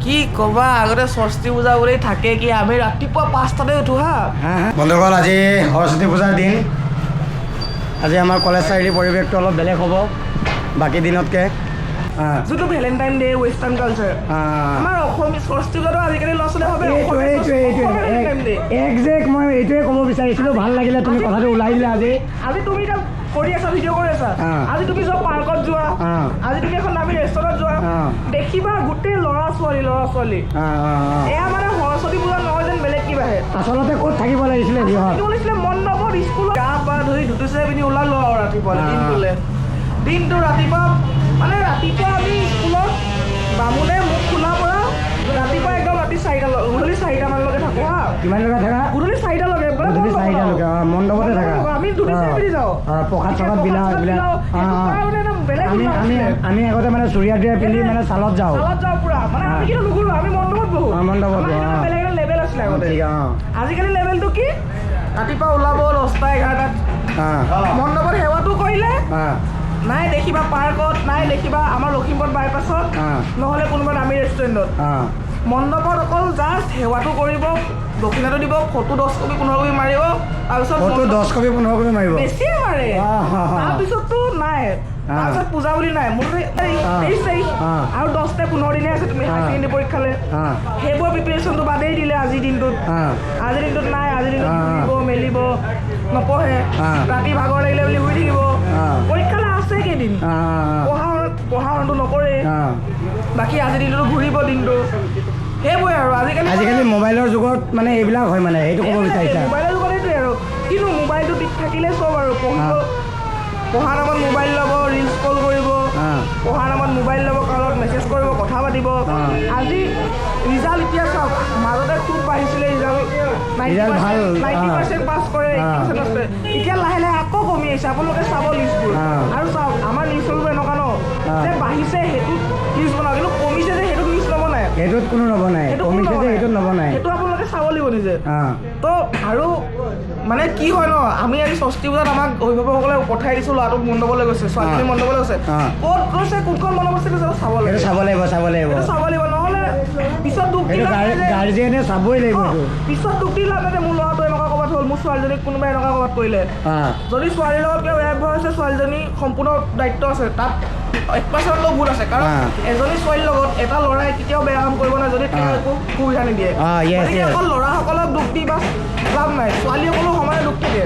কি কবা আগতে সৰস্বতী পূজা বুলি থাকে কি আমি ৰাতিপুৱা 5টাতে উঠো হা বন্ধুসকল আজি সৰস্বতী পূজাৰ দিন আজি আমাৰ কলেজ চাৰিআলিৰ পৰিৱেশটো অলপ বেলেগ হ'ব বাকী দিনতকৈ যোনটো ভেলেণ্টাইন ডে ৱেষ্টাৰ্ণ কালচাৰ আমাৰ অসমীয়া সৰস্বতী পূজাটো আজিকালি ল'ৰা ছোৱালীয়ে ভাবে একজেক্ট মই এইটোৱে ক'ব বিচাৰিছিলোঁ ভাল লাগিলে তুমি কথাটো ওলাই দিলা আজি তুমি এতিয়া কৰি আছা ভিডিঅ' কৰি আছা আজি তুমি যোৱা পাৰ্কত যোৱা আজি তুমি এখন দামী ৰেষ্টুৰেণ্টত যোৱা দেখিবা গোটেই ল'ৰা ছোৱালী এয়া মানে সৰস্বতী পূজা নহয় যেন বেলেগ কিবাহে আচলতে ক'ত থাকিব লাগিছিলে মণ্ডপত স্কুলত গা পা ধুই ধুতিছে পিন্ধি ওলালো আৰু ৰাতিপুৱা দিনটো ৰাতিপুৱা মানে ৰাতিপুৱা আমি স্কুলত বামুণে মুখ খোলাৰ পৰা ৰাতিপুৱা একদম ৰাতি 4টা গধূলি 4টামানলৈকে থাকোঁ হা কিমানলৈকে থাকা গধূলি 4টালৈকে মণ্ডপতে থাকা আমি ধুতিছে পিন্ধি যাওঁ প্ৰসাদ চসাদ বিলাওঁ আমি আগতে মানে চুৰিয়া টুৰিয়া পিন্ধি মানে চালত যাওঁ পুৰা মানে আমি কিন্তু নুঘূৰো আমি মণ্ডপত বহোঁ বেলেগ এটা লেভেল আছিলে আগতে আজিকালি লেভেলটো কি ৰাতিপুৱা ওলাব 10টা 11টাত মণ্ডপত সেৱাটো কৰিলে নাই দেখিবা পাৰ্কত নাই দেখিবা আমাৰ লখিমপুৰ বাইপাছত নহ'লে কোনোবা দামী ৰেষ্টুৰেণ্টত মণ্ডপত অকল জাষ্ট সেৱাটো কৰিব দক্ষিণাটো দিব ফটো 10 কপি 15 কপি মাৰিব তাৰপিছত ফটো 10 কপি 15 কপি মাৰিব বেছিয়ে মাৰে তাৰপিছততো নাই তাৰপিছত পূজা বুলি নাই মোৰ 23 তাৰিখ আৰু 10টা 15 দিনে আছে তুমি হাই ছেকেণ্ডেৰী পৰীক্ষালৈ সেইবোৰ প্ৰিপেৰেশ্যনটো বাদেই দিলে আজিৰ দিনটোত নাই আজিৰ দিনটোত ঘূৰিব মেলিব নপঢ়ে ৰাতি ভাগৰ লাগিলে বুলি শুই থাকিব পৰীক্ষালৈ আছে কেইদিন পঢ়াটো নকৰে বাকী আজিৰ দিনটোতো ঘূৰিব দিনটো সেইবোৰে আৰু আজিকালি মোবাইলৰ যুগত মানে এইবিলাক হয় মানে সেইটো ক'ব বিচাৰিছা মোবাইলৰ যুগত এইটোৱে আৰু কিন্তু মোবাইলটো থাকিলে চব আৰু পঢ়াৰ নামত মোবাইল ল'ব ৰিলছ কল কৰিব পঢ়াৰ নামত মোবাইল ল'ব কাৰোবাক মেছেজ কৰিব কথা পাতিব আজি ৰিজাল্ট এতিয়া চাওক মাজতে খুব বাঢ়িছিলে ৰিজাল্ট 90% পাছ কৰে এতিয়া লাহে লাহে আকৌ কমি আহিছে আপোনালোকে চাব লিষ্টবোৰ আৰু চাওক আমাৰ নিউজবোৰ এনেকুৱা ন যে বাঢ়িছে সেইটোত নিউজ বনাওঁ কিন্তু কমিছে যে সেইটোত নিউজ নবনায় সেইটোত কোনো নবনায় কমিছে যে সেইটোত নবনায় সেইটো আপোনালোকে চাব লাগিব নিজে তো আৰু মানে কি হয় ন আমি আজি সৰস্বতী পূজাত আমাক অভিভাৱকসকলে পঠাই দিছোঁ ল'ৰাটোক মণ্ডপলৈ গৈছে ছোৱালীজনী মণ্ডপলৈ গৈছে ক'ত গৈছে কোনখন মণ্ডপ আছে চাব লাগিব নহ'লে পিছত দুখ দি গাৰ্জিয়ানে চাবই লাগিব পিছত দুখ দি লাভ নাই মোৰ ল'ৰাটো এনেকুৱা ক'ৰবাত হ'ল মোৰ ছোৱালীজনীক কোনোবাই এনেকুৱা ক'ৰবাত কৰিলে যদি ছোৱালীৰ লগত কিবা বেয়া ব্যৱহাৰ হৈছে ছোৱালীজনী সম্পূৰ্ণ দায়িত্ব আছে তাত 1% ভুল আছে কাৰণ এজনী ছোৱালীৰ লগত এটা ল'ৰাই কেতিয়াও বেয়া কাম কৰিব নাই যদি তেওঁ একো সুবিধা নিদিয়ে অকল ল'ৰাসকলক দুখ দি বা লাভ নাই ছোৱালীসকলেও সমানে দুখ দিয়ে